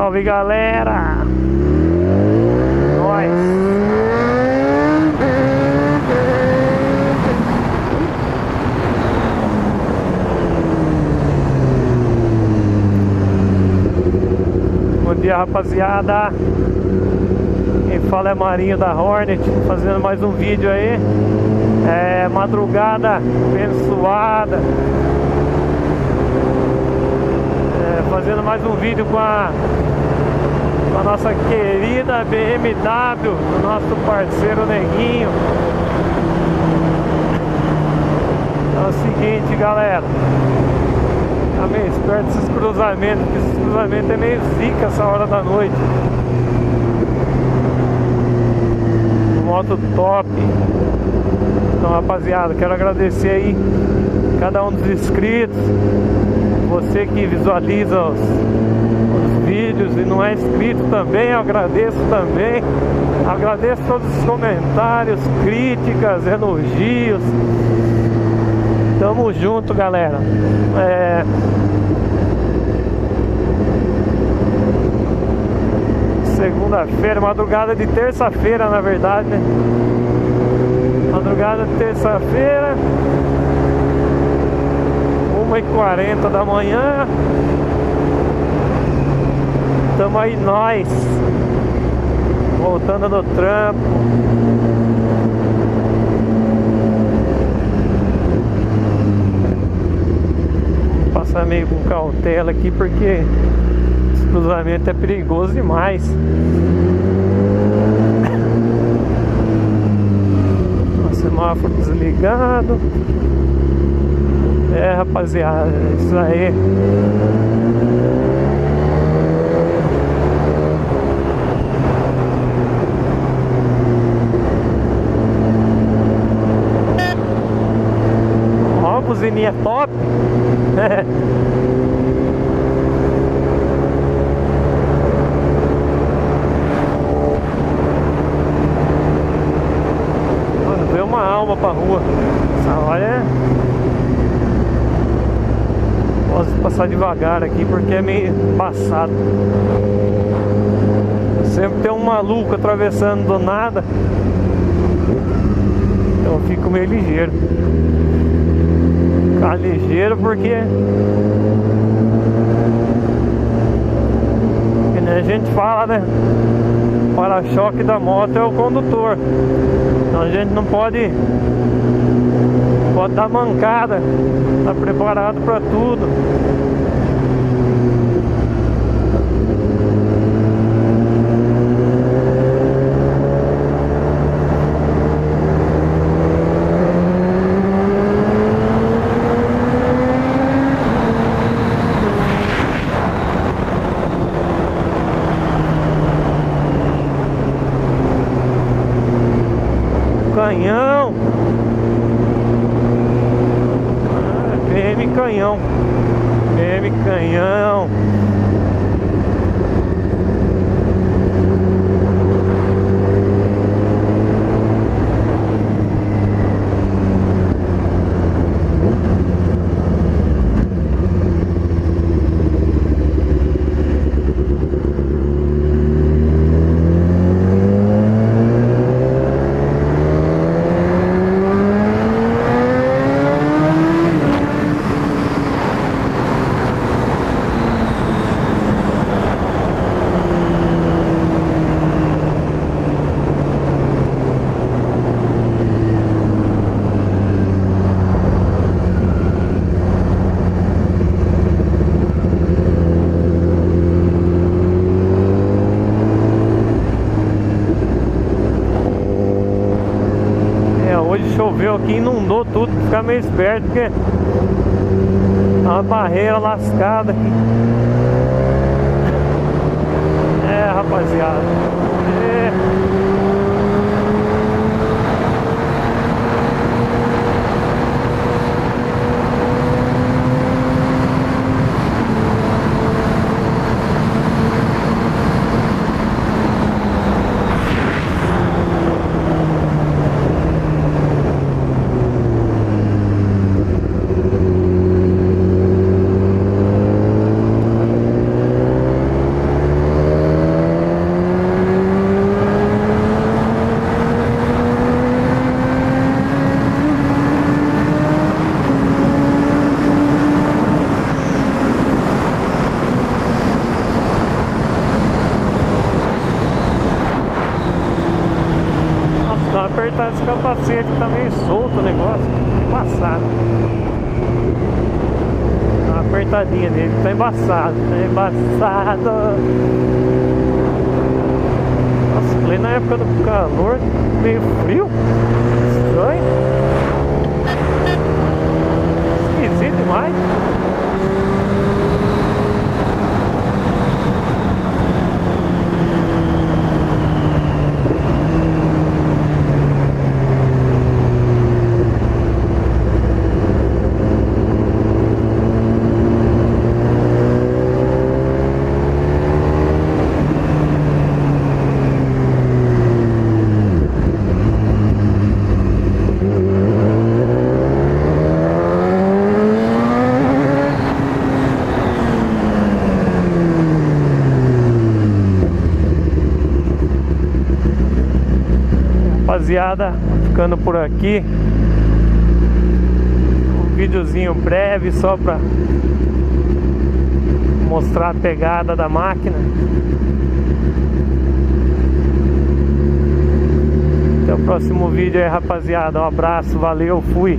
Salve, galera! Nós! Bom dia, rapaziada! Quem fala é Marinho da Hornet, fazendo mais um vídeo aí. Madrugada abençoada. Fazendo mais um vídeo com a nossa querida BMW, o nosso parceiro Neguinho. É o seguinte, galera, tá meio esperto esses cruzamentos, porque esses cruzamentos é meio zica essa hora da noite. Moto top. Então, rapaziada, quero agradecer aí cada um dos inscritos, você que visualiza os vídeos e não é inscrito também, eu agradeço também. Agradeço todos os comentários, críticas, elogios. Tamo junto, galera. Segunda-feira, madrugada de terça-feira, na verdade, né? Madrugada de terça-feira, 1h40 da manhã. Tamo aí nós, voltando no trampo. Vou passar meio com cautela aqui, porque esse cruzamento é perigoso demais. Semáforo desligado. Rapaziada, é isso aí. Ó, a buzininha top. Deu uma alma pra rua. Essa hora posso passar devagar aqui porque é meio embaçado. Sempre tem um maluco atravessando do nada, então eu fico meio ligeiro. Ficar ligeiro porque que nem a gente fala, né? O para-choque da moto é o condutor. Então a gente não pode dar mancada. Tá preparado para tudo. Canhão. PM Canhão. PM Canhão. Hoje choveu aqui, inundou tudo. Ficar meio esperto porque tá uma barreira lascada aqui. Rapaziada, apertar esse capacete, tá meio solto o negócio. Embaçado. Dá uma apertadinha nele, tá embaçado. Tá embaçado. Nossa, falei na época do calor, meio frio. Estranho. Esquisito demais. Rapaziada, ficando por aqui, um videozinho breve só pra mostrar a pegada da máquina. Até o próximo vídeo aí, rapaziada. Um abraço, valeu, fui.